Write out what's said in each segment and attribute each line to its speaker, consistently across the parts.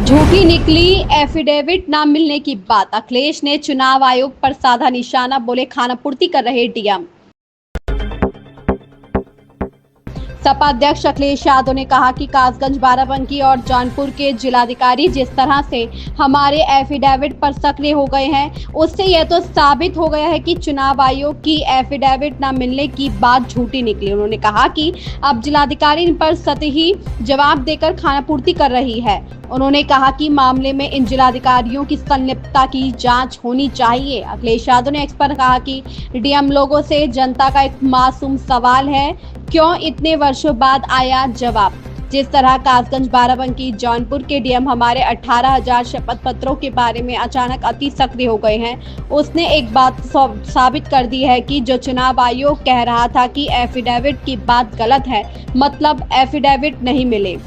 Speaker 1: झूठी निकली एफिडेविट न मिलने की बात। अखिलेश ने चुनाव आयोग पर साधा निशाना, बोले खानापूर्ति कर रहे डीएम। सपा अध्यक्ष अखिलेश यादव ने कहा कि कासगंज, बाराबंकी और जौनपुर के जिलाधिकारी जिस तरह से हमारे एफिडेविट पर सक्रिय हो गए हैं, उससे यह तो साबित हो गया है कि चुनाव आयोग की एफिडेविट न मिलने की बात झूठी निकली। उन्होंने कहा कि अब जिलाधिकारी इन पर सतही जवाब देकर खानापूर्ति कर रही है। उन्होंने कहा कि मामले में इन जिलाधिकारियों की संलिप्तता की जांच होनी चाहिए। अखिलेश यादव ने एक्स पर कहा कि डीएम लोगों से जनता का एक मासूम सवाल है, क्यों इतने वर्षों बाद आया जवाब। जिस तरह कासगंज, बाराबंकी, जौनपुर के डीएम हमारे 18,000 शपथ पत्रों के बारे में अचानक अति सक्रिय हो गए हैं, उसने एक बात साबित कर दी है कि जो चुनाव आयोग कह रहा था कि एफिडेविट की बात गलत है, मतलब एफिडेविट नहीं मिले,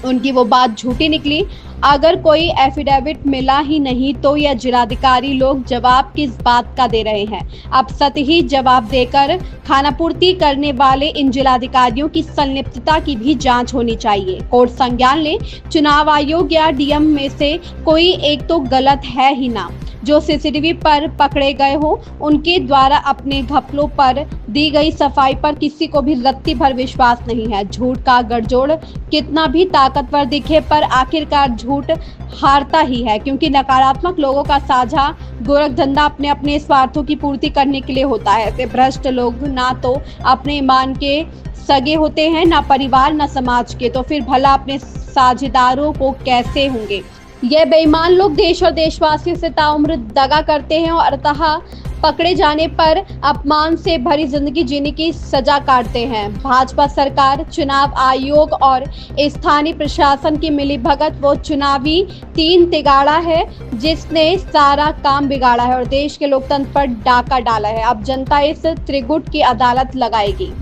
Speaker 1: उनकी वो बात झूठी निकली। अगर कोई एफिडेविट मिला ही नहीं तो यह जिलाधिकारी लोग जवाब किस बात का दे रहे हैं। अब सतही जवाब देकर खानापूर्ति करने वाले इन जिलाधिकारियों की संलिप्तता की भी जांच होनी चाहिए। कोर्ट संज्ञान ले, चुनाव आयोग या डीएम में से कोई एक तो गलत है ही ना। जो सीसीटीवी पर पकड़े गए हो, उनके द्वारा अपने घपलों पर दी गई सफाई पर किसी को भी रत्ती भर विश्वास नहीं है। झूठ का गठजोड़ कितना भी ताकतवर दिखे, पर आखिरकार झूठ हारता ही है, क्योंकि नकारात्मक लोगों का साझा गोरख धंधा अपने अपने स्वार्थों की पूर्ति करने के लिए होता है। ऐसे भ्रष्ट लोग ना तो अपने ईमान के सगे होते हैं, ना परिवार, ना समाज के, तो फिर भला अपने साझेदारों को कैसे होंगे। ये बेईमान लोग देश और देशवासियों से ताउम्र दगा करते हैं और अतः पकड़े जाने पर अपमान से भरी जिंदगी जीने की सजा काटते हैं। भाजपा सरकार, चुनाव आयोग और स्थानीय प्रशासन की मिलीभगत वो चुनावी तीन तिगाड़ा है जिसने सारा काम बिगाड़ा है और देश के लोकतंत्र पर डाका डाला है। अब जनता इस त्रिगुट की अदालत लगाएगी।